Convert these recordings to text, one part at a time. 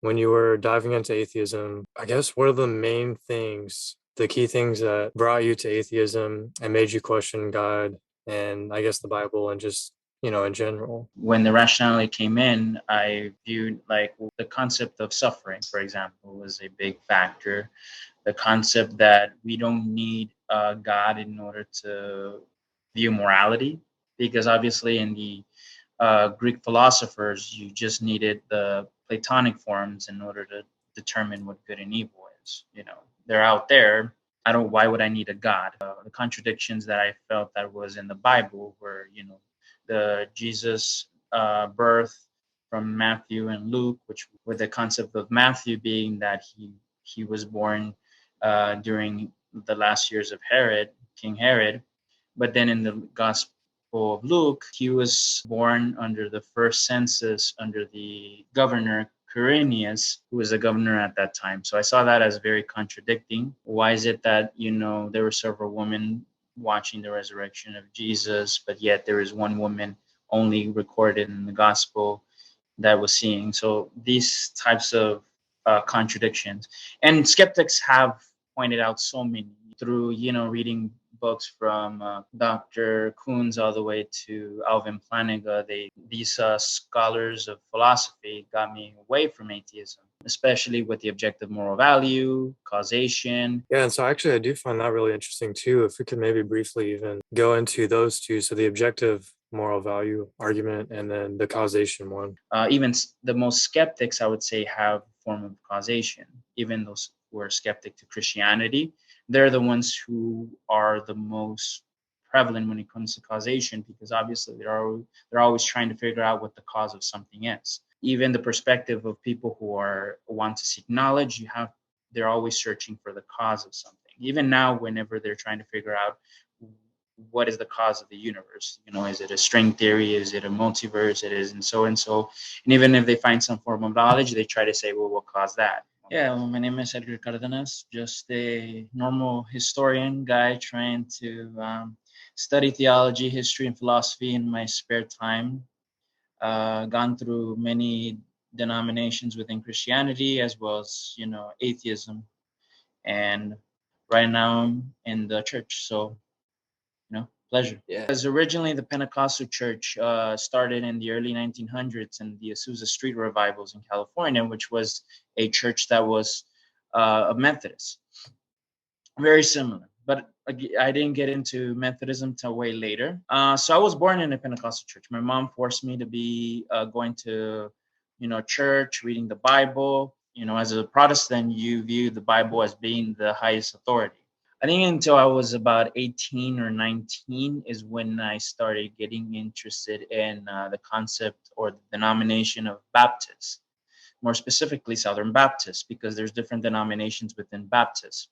when you were diving into atheism, I guess what are the main things, the key things that brought you to atheism and made you question God and I guess the Bible and just, in general? When the rationality came in, I viewed like the concept of suffering, for example, was a big factor. The concept that we don't need God in order to view morality, because obviously in the Greek philosophers, you just needed the Platonic forms in order to determine what good and evil is. They're out there. I don't. Why would I need a God? The contradictions that I felt that was in the Bible were, the Jesus birth from Matthew and Luke, which with the concept of Matthew being that he was born during the last years of King Herod, but then in the Gospel of Luke, he was born under the first census under the governor Quirinius, who was the governor at that time. So I saw that as very contradicting. Why is it that, there were several women watching the resurrection of Jesus, but yet there is one woman only recorded in the gospel that was seeing? So these types of contradictions. And skeptics have pointed out so many through, reading books from Dr. Kuhn's all the way to Alvin Plantinga. These scholars of philosophy got me away from atheism, especially with the objective moral value, causation. Yeah, and so actually I do find that really interesting too. If we could maybe briefly even go into those two. So the objective moral value argument and then the causation one. Even the most skeptics, I would say, have a form of causation. Even those who are skeptic to Christianity, they're the ones who are the most prevalent when it comes to causation, because obviously they're always trying to figure out what the cause of something is. Even the perspective of people who want to seek knowledge, they're always searching for the cause of something. Even now, whenever they're trying to figure out what is the cause of the universe, is it a string theory, is it a multiverse, it is and so and so. And even if they find some form of knowledge, they try to say, well, what caused that? Yeah, well, my name is Edgar Cardenas, just a normal historian guy trying to study theology, history, and philosophy in my spare time. Gone through many denominations within Christianity as well as, atheism. And right now I'm in the church. So, pleasure. Yeah. Because originally the Pentecostal church started in the early 1900s in the Azusa Street revivals in California, which was a church that was a Methodist. Very similar, but I didn't get into Methodism till way later. So I was born in a Pentecostal church. My mom forced me to be going to, church, reading the Bible. As a Protestant, you view the Bible as being the highest authority. I think until I was about 18 or 19 is when I started getting interested in the concept or the denomination of Baptists, more specifically Southern Baptists, because there's different denominations within Baptists.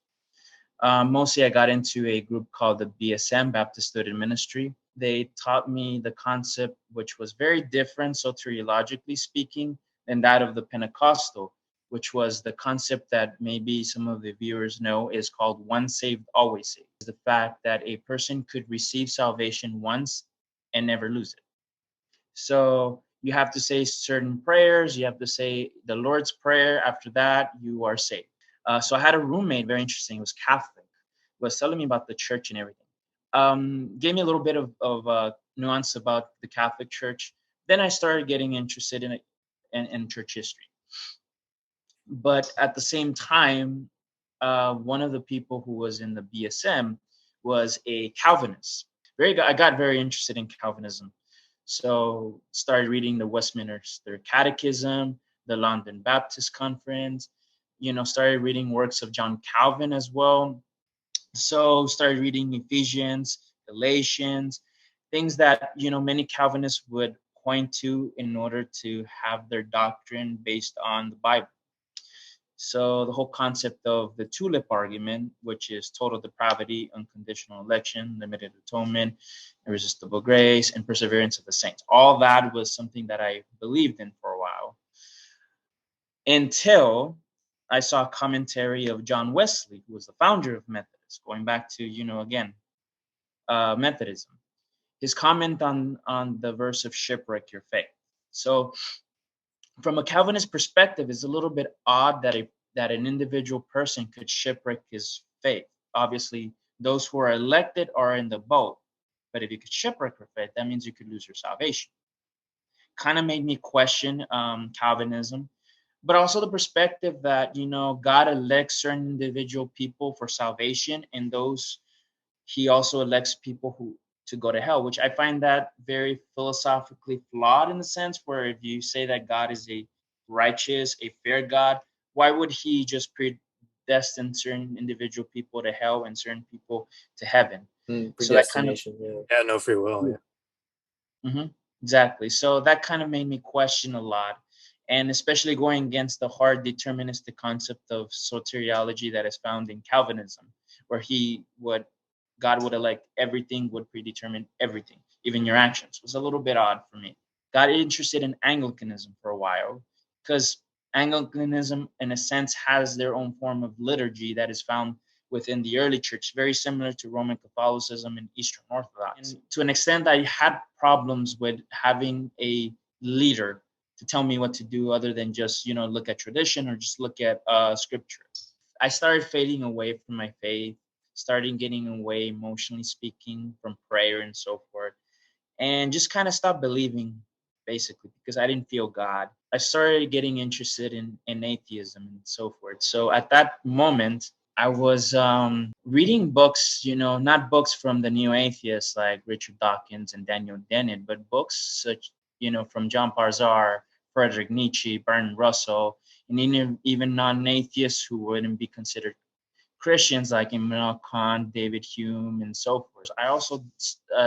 Mostly I got into a group called the BSM, Baptist Student Ministry. They taught me the concept, which was very different soteriologically speaking than that of the Pentecostal, which was the concept that maybe some of the viewers know is called once saved, always saved. The fact that a person could receive salvation once and never lose it. So you have to say certain prayers. You have to say the Lord's Prayer. After that, you are saved. So I had a roommate, very interesting, it was Catholic, was telling me about the church and everything. Gave me a little bit of nuance about the Catholic Church. Then I started getting interested in it in church history. But at the same time, one of the people who was in the BSM was a Calvinist. I got very interested in Calvinism. So started reading the Westminster Catechism, the London Baptist Conference, started reading works of John Calvin as well. So started reading Ephesians, Galatians, things that, many Calvinists would point to in order to have their doctrine based on the Bible. So the whole concept of the tulip argument, which is total depravity, unconditional election, limited atonement, irresistible grace, and perseverance of the saints. All that was something that I believed in for a while, until I saw a commentary of John Wesley, who was the founder of Methodist, going back to, Methodism. His comment on the verse of shipwreck your faith. So from a Calvinist perspective, it's a little bit odd that an individual person could shipwreck his faith. Obviously, those who are elected are in the boat, but if you could shipwreck your faith, that means you could lose your salvation. Kind of made me question Calvinism, but also the perspective that, God elects certain individual people for salvation, and those he also elects people who to go to hell, which I find that very philosophically flawed, in the sense where if you say that God is a righteous, a fair God, why would he just predestine certain individual people to hell and certain people to heaven? So that kind of, Predestination, yeah, no free will, yeah. exactly. So that kind of made me question a lot, and especially going against the hard deterministic concept of soteriology that is found in Calvinism, where God would elect everything, would predetermine everything, even your actions. It was a little bit odd for me. Got interested in Anglicanism for a while, because Anglicanism, in a sense, has their own form of liturgy that is found within the early church, very similar to Roman Catholicism and Eastern Orthodox. And to an extent, I had problems with having a leader to tell me what to do, other than just, look at tradition or just look at scripture. I started fading away from my faith, starting getting away, emotionally speaking, from prayer and so forth, and just kind of stopped believing, basically, because I didn't feel God. I started getting interested in atheism and so forth. So at that moment, I was reading books, not books from the neo-atheists like Richard Dawkins and Daniel Dennett, but books such, from John Parzar, Friedrich Nietzsche, Bertrand Russell, and even non-atheists who wouldn't be considered Christians like Immanuel Kant, David Hume, and so forth. I also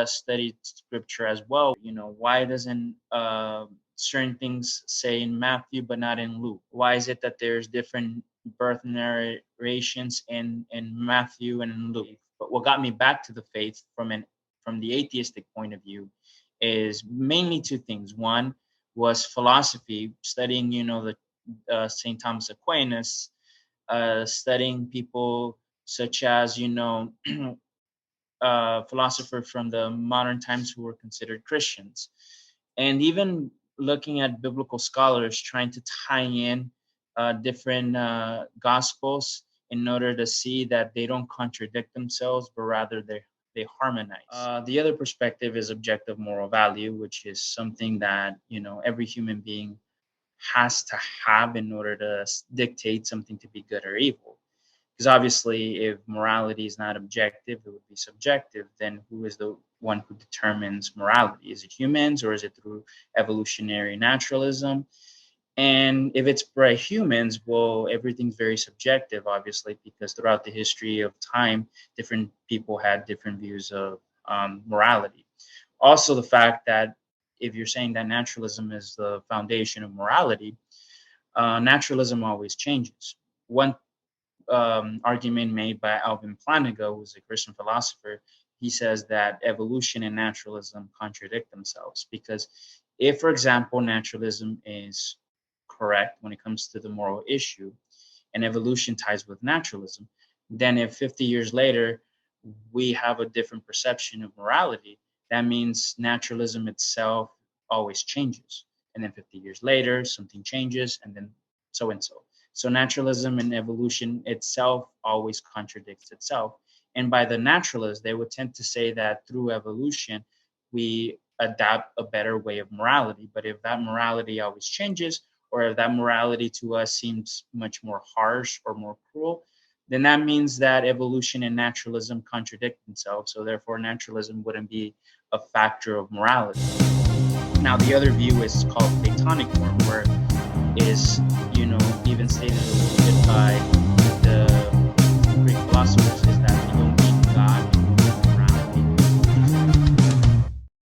studied scripture as well. Why doesn't certain things say in Matthew but not in Luke? Why is it that there's different birth narrations in Matthew and in Luke? But what got me back to the faith from the atheistic point of view is mainly two things. One was philosophy, studying, the St. Thomas Aquinas, studying people such as, philosophers from the modern times who were considered Christians, and even looking at biblical scholars trying to tie in different gospels in order to see that they don't contradict themselves, but rather they harmonize. The other perspective is objective moral value, which is something that, every human being has to have in order to dictate something to be good or evil. Because obviously, if morality is not objective, it would be subjective. Then who is the one who determines morality? Is it humans, or is it through evolutionary naturalism? And if it's by humans, well, everything's very subjective, obviously, because throughout the history of time, different people had different views of morality. Also, the fact that if you're saying that naturalism is the foundation of morality, naturalism always changes. One argument made by Alvin Plantinga, who's a Christian philosopher, he says that evolution and naturalism contradict themselves, because if, for example, naturalism is correct when it comes to the moral issue, and evolution ties with naturalism, then if 50 years later we have a different perception of morality, that means naturalism itself always changes. And then 50 years later, something changes, and then so and so. So naturalism and evolution itself always contradicts itself. And by the naturalists, they would tend to say that through evolution, we adapt a better way of morality. But if that morality always changes, or if that morality to us seems much more harsh or more cruel, then that means that evolution and naturalism contradict themselves. So therefore, naturalism wouldn't be a factor of morality. Now, the other view is called Platonic form, where it is, even stated a little bit by the